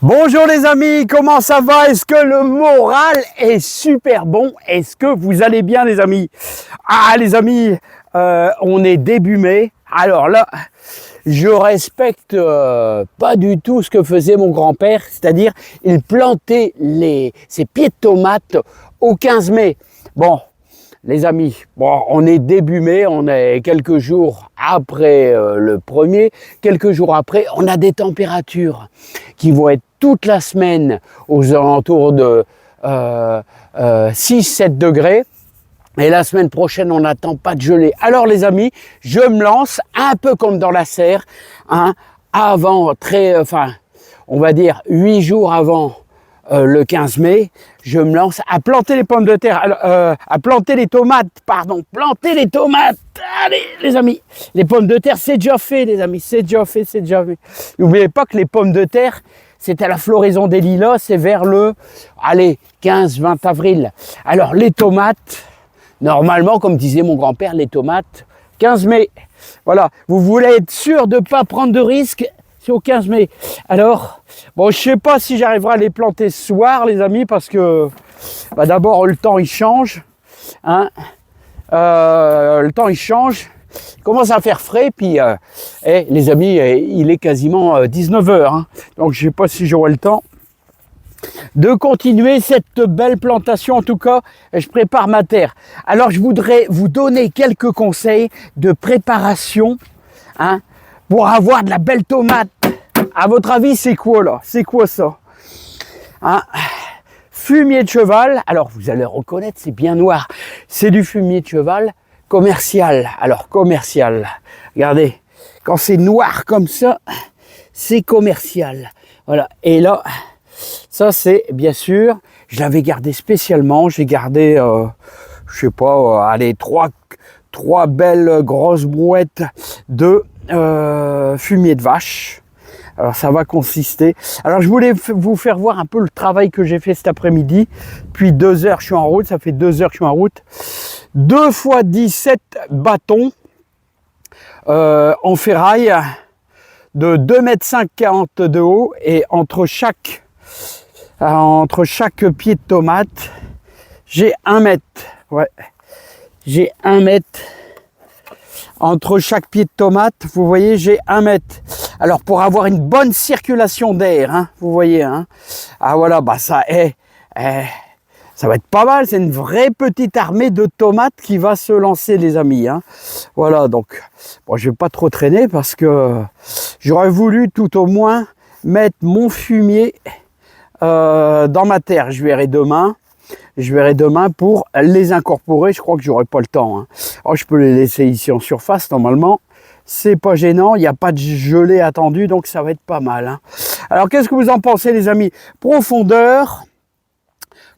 Bonjour les amis, comment ça va? Est-ce que le moral est super bon? Est-ce que vous allez bien les amis? Ah les amis, on est début mai. Alors là, je respecte pas du tout ce que faisait mon grand-père, c'est-à-dire il plantait ses pieds de tomates au 15 mai. Bon, les amis, bon, on est début mai, on est quelques jours après le 1er, quelques jours après, on a des températures qui vont être toute la semaine aux alentours de 6-7 degrés. Et la semaine prochaine, on n'attend pas de gelée. Alors les amis, je me lance un peu comme dans la serre, hein, avant, on va dire 8 jours avant le 15 mai, je me lance à planter les pommes de terre, à planter les tomates, planter les tomates. Allez les amis, les pommes de terre, c'est déjà fait les amis, c'est déjà fait. N'oubliez pas que les pommes de terre, c'est à la floraison des lilas, c'est vers le, 15-20 avril. Alors les tomates, normalement, comme disait mon grand-père, les tomates, 15 mai. Voilà, vous voulez être sûr de ne pas prendre de risques, c'est au 15 mai. Alors, bon, je ne sais pas si j'arriverai à les planter ce soir, les amis, parce que d'abord, le temps, il change. Hein, le temps, il change. Il commence à faire frais, puis, les amis, il est quasiment 19 h. Hein, donc, je ne sais pas si j'aurai le temps de continuer cette belle plantation. En tout cas, je prépare ma terre. Alors, je voudrais vous donner quelques conseils de préparation, hein, pour avoir de la belle tomate. À votre avis, c'est quoi là? C'est quoi ça? Hein? Fumier de cheval. Alors, vous allez reconnaître, c'est bien noir. C'est du fumier de cheval commercial. Alors, commercial. Regardez, quand c'est noir comme ça, c'est commercial. Voilà. Et là, ça c'est bien sûr, je l'avais gardé spécialement. J'ai gardé, je sais pas, trois belles grosses brouettes de fumier de vache. Alors ça va consister. Alors je voulais vous faire voir un peu le travail que j'ai fait cet après-midi. Puis 2 heures je suis en route, ça fait 2 heures que je suis en route. 2 fois 17 bâtons en ferraille de 2,50 m de haut, et entre chaque pied de tomate, j'ai 1 mètre. Ouais, j'ai 1 mètre. Entre chaque pied de tomate, vous voyez, j'ai 1 mètre. Alors, pour avoir une bonne circulation d'air, hein, vous voyez, hein. Ah voilà, ça va être pas mal. C'est une vraie petite armée de tomates qui va se lancer, les amis. Hein. Voilà, donc, bon, je vais pas trop traîner parce que j'aurais voulu tout au moins mettre mon fumier dans ma terre. Je verrai demain pour les incorporer. Je crois que j'aurai pas le temps. Hein. Alors, je peux les laisser ici en surface normalement. C'est pas gênant, il n'y a pas de gelée attendue, donc ça va être pas mal. Hein. Alors, qu'est-ce que vous en pensez, les amis? Profondeur.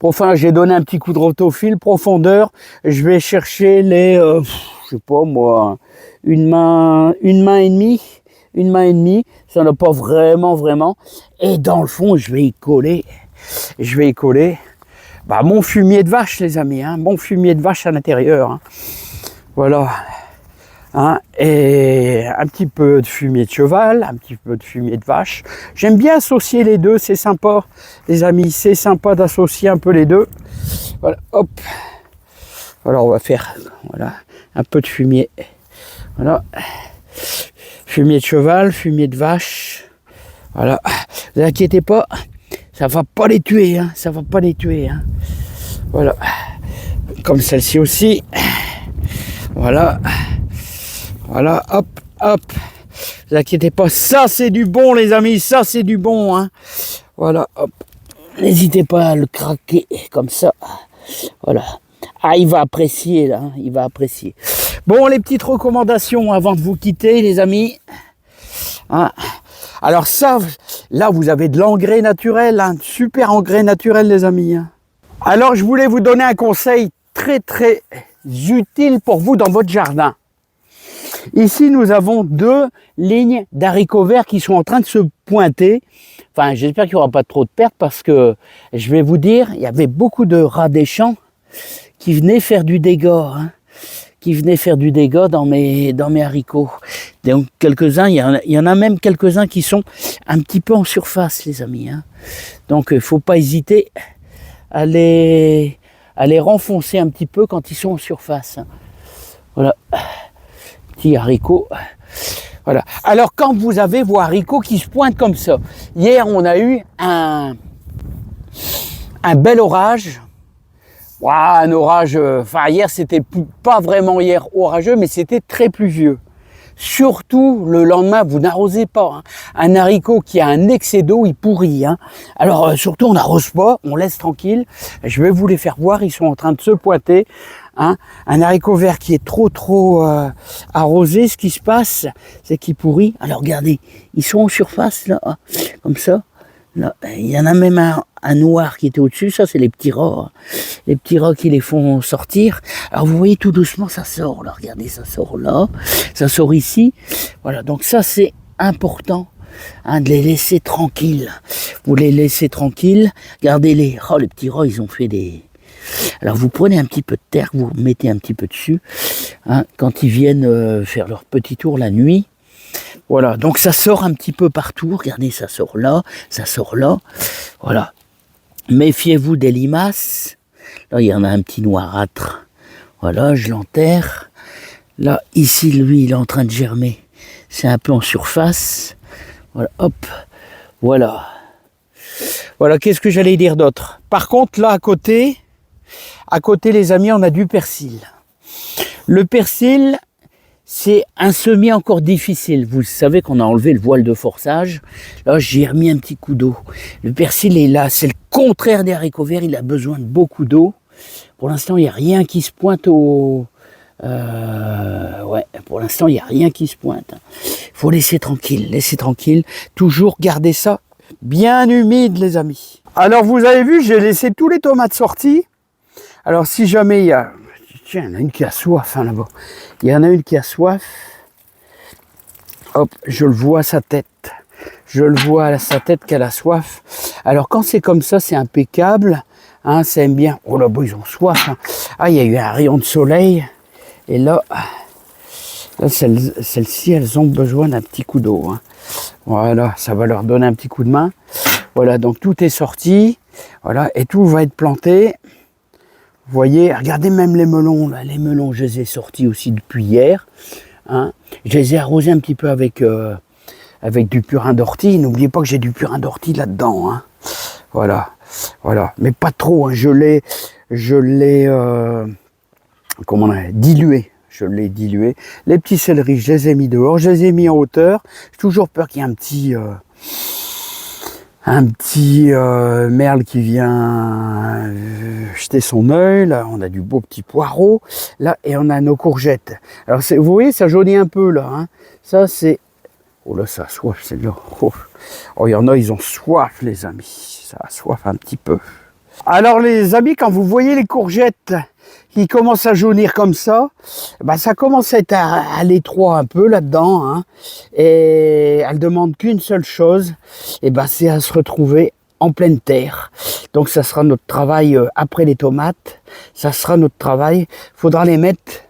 Enfin, j'ai donné un petit coup de rotofil. Profondeur. Je vais chercher les, je sais pas moi, une main et demie. Ça n'a pas vraiment. Et dans le fond, je vais y coller. Mon fumier de vache, les amis, hein, mon fumier de vache à l'intérieur. Hein. Voilà. Hein, et un petit peu de fumier de cheval, un petit peu de fumier de vache. J'aime bien associer les deux, c'est sympa, les amis, c'est sympa d'associer un peu les deux. Voilà, hop. Alors on va faire, voilà, un peu de fumier. Voilà. Fumier de cheval, fumier de vache. Voilà. Ne vous inquiétez pas. Ça va pas les tuer, hein. Ça va pas les tuer, hein. Voilà. Comme celle-ci aussi. Voilà. Voilà, hop. Ne vous inquiétez pas. Ça, c'est du bon, les amis. Ça, c'est du bon, hein. Voilà, hop. N'hésitez pas à le craquer comme ça. Voilà. Ah, il va apprécier, là. Hein. Il va apprécier. Bon, les petites recommandations avant de vous quitter, les amis. Hein. Alors ça, là, vous avez de l'engrais naturel, un super engrais naturel, les amis. Alors, je voulais vous donner un conseil très utile pour vous dans votre jardin. Ici, nous avons 2 lignes d'haricots verts qui sont en train de se pointer. Enfin, j'espère qu'il n'y aura pas trop de pertes parce que, je vais vous dire, il y avait beaucoup de rats des champs qui venaient faire du dégât, hein, qui venaient faire du dégât dans mes haricots. Donc quelques-uns, il y en a même quelques-uns qui sont un petit peu en surface, les amis. Hein. Donc il ne faut pas hésiter à les renfoncer un petit peu quand ils sont en surface. Hein. Voilà, petits haricots. Voilà. Alors quand vous avez vos haricots qui se pointent comme ça, hier on a eu un bel orage. Wow, un orage, enfin hier c'était pas vraiment hier orageux, mais c'était très pluvieux. Surtout le lendemain, vous n'arrosez pas. Hein. Un haricot qui a un excès d'eau, il pourrit. Hein. Alors surtout on n'arrose pas, on laisse tranquille. Je vais vous les faire voir, ils sont en train de se pointer. Hein. Un haricot vert qui est trop arrosé, ce qui se passe, c'est qu'il pourrit. Alors regardez, ils sont en surface là, comme ça. Là, il y en a même un noir qui était au-dessus, ça c'est les petits rats. Les petits rats qui les font sortir. Alors vous voyez tout doucement ça sort là, regardez ça sort là, ça sort ici. Voilà, donc ça c'est important hein, de les laisser tranquilles. Vous les laissez tranquilles, regardez-les. Oh les petits rats ils ont fait des... Alors vous prenez un petit peu de terre, vous mettez un petit peu dessus, hein, quand ils viennent faire leur petit tour la nuit. Voilà, donc ça sort un petit peu partout, regardez, ça sort là, voilà. Méfiez-vous des limaces, là il y en a un petit noirâtre, voilà, je l'enterre. Là, ici, lui, il est en train de germer, c'est un peu en surface, voilà, hop, voilà. Voilà, qu'est-ce que j'allais dire d'autre? Par contre, là, à côté, les amis, on a du persil. Le persil, c'est un semis encore difficile. Vous savez qu'on a enlevé le voile de forçage. Là, j'ai remis un petit coup d'eau. Le persil est là. C'est le contraire des haricots verts. Il a besoin de beaucoup d'eau. Pour l'instant, il n'y a rien qui se pointe au... ouais, pour l'instant, il n'y a rien qui se pointe. Il faut laisser tranquille. Toujours garder ça bien humide, les amis. Alors, vous avez vu, j'ai laissé tous les tomates sorties. Alors, si jamais il y a... Tiens, il y en a une qui a soif, hein, là-bas. Il y en a une qui a soif. Hop, je le vois à sa tête. Je le vois à sa tête qu'elle a soif. Alors, quand c'est comme ça, c'est impeccable. Hein, ça aime bien. Oh là-bas, ils ont soif. Hein. Ah, il y a eu un rayon de soleil. Et là celles-ci, elles ont besoin d'un petit coup d'eau. Hein. Voilà, ça va leur donner un petit coup de main. Voilà, donc tout est sorti. Voilà, et tout va être planté. Vous voyez, regardez même les melons, là. Les melons, je les ai sortis aussi depuis hier. Hein. Je les ai arrosés un petit peu avec du purin d'ortie. N'oubliez pas que j'ai du purin d'ortie là-dedans. Hein. Voilà. Mais pas trop. Hein. Je l'ai comment on a dilué. Je l'ai dilué. Les petits céleris, je les ai mis dehors. Je les ai mis en hauteur. J'ai toujours peur qu'il y ait un petit merle qui vient jeter son œil. Là, on a du beau petit poireau. Là, et on a nos courgettes. Alors, vous voyez, ça jaunit un peu, là. Hein. Ça, c'est... Oh là, ça a soif, c'est là. Oh, il y en a, ils ont soif, les amis. Ça a soif un petit peu. Alors, les amis, quand vous voyez les courgettes qui commencent à jaunir comme ça, bah, ça commence à être à l'étroit un peu là-dedans. Hein, et elles demandent qu'une seule chose, et bah, c'est à se retrouver en pleine terre. Donc ça sera notre travail après les tomates. Ça sera notre travail. Il faudra les mettre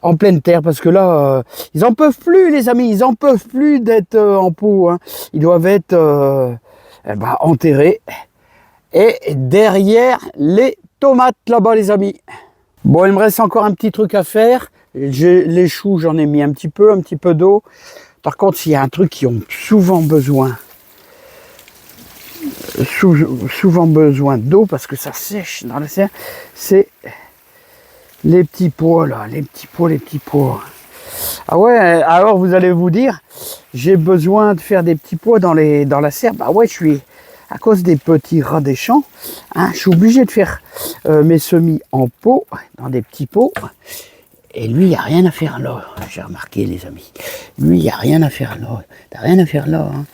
en pleine terre parce que là, ils en peuvent plus, les amis. Ils en peuvent plus d'être en pot. Hein. Ils doivent être enterrés. Et derrière les tomates là-bas, les amis. Bon, il me reste encore un petit truc à faire. Les choux, j'en ai mis un petit peu d'eau. Par contre, s'il y a un truc qui ont souvent besoin d'eau parce que ça sèche dans la serre, c'est les petits pois là, les petits pois. Ah ouais, alors vous allez vous dire, j'ai besoin de faire des petits pois dans la serre. Bah ouais, à cause des petits rats des champs, hein, je suis obligé de faire mes semis en pot, dans des petits pots. Et lui, il n'y a rien à faire là. J'ai remarqué, les amis. Lui, il n'y a rien à faire là. Il n'y a rien à faire là. Hein.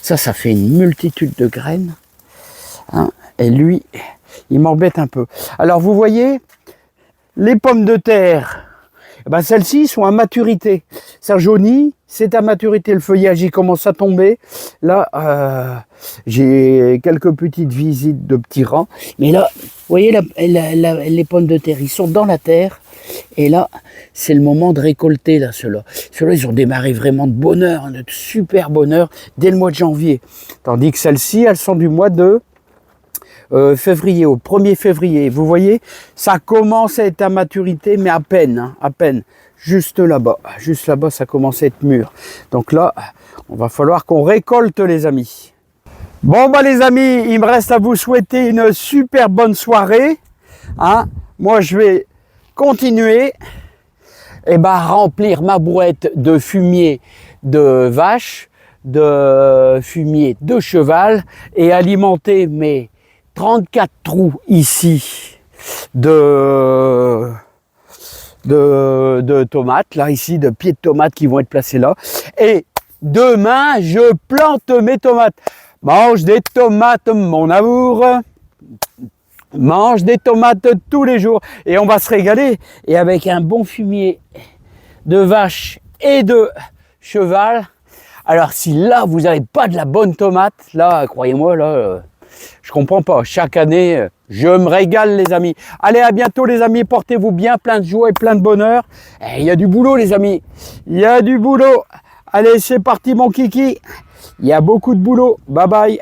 Ça fait une multitude de graines. Hein. Et lui, il m'embête un peu. Alors, vous voyez, les pommes de terre, Ben, celles-ci sont à maturité. Ça jaunit, c'est à maturité. Le feuillage, il commence à tomber. Là, j'ai quelques petites visites de petits rats. Mais là, vous voyez les pommes de terre, ils sont dans la terre. Et là, c'est le moment de récolter, là, ceux-là. Ceux-là, ils ont démarré vraiment de bonheur, de super bonheur, dès le mois de janvier. Tandis que celles-ci, elles sont du mois de février, au 1er février. Vous voyez, ça commence à être à maturité, mais à peine, hein, à peine. Juste là-bas, ça commence à être mûr. Donc là, on va falloir qu'on récolte, les amis. Bon, bah les amis, il me reste à vous souhaiter une super bonne soirée. Hein. Moi, je vais continuer à remplir ma brouette de fumier de vache, de fumier de cheval et alimenter mes 34 trous ici de tomates, là ici, de pieds de tomates qui vont être placés là. Et demain, je plante mes tomates. Mange des tomates, mon amour. Mange des tomates tous les jours. Et on va se régaler. Et avec un bon fumier de vache et de cheval. Alors si là, vous n'avez pas de la bonne tomate, là, croyez-moi, là... je comprends pas. Chaque année, je me régale, les amis. Allez, à bientôt, les amis. Portez-vous bien, plein de joie et plein de bonheur. Il y a du boulot, les amis. Il y a du boulot. Allez, c'est parti, mon kiki. Il y a beaucoup de boulot. Bye bye.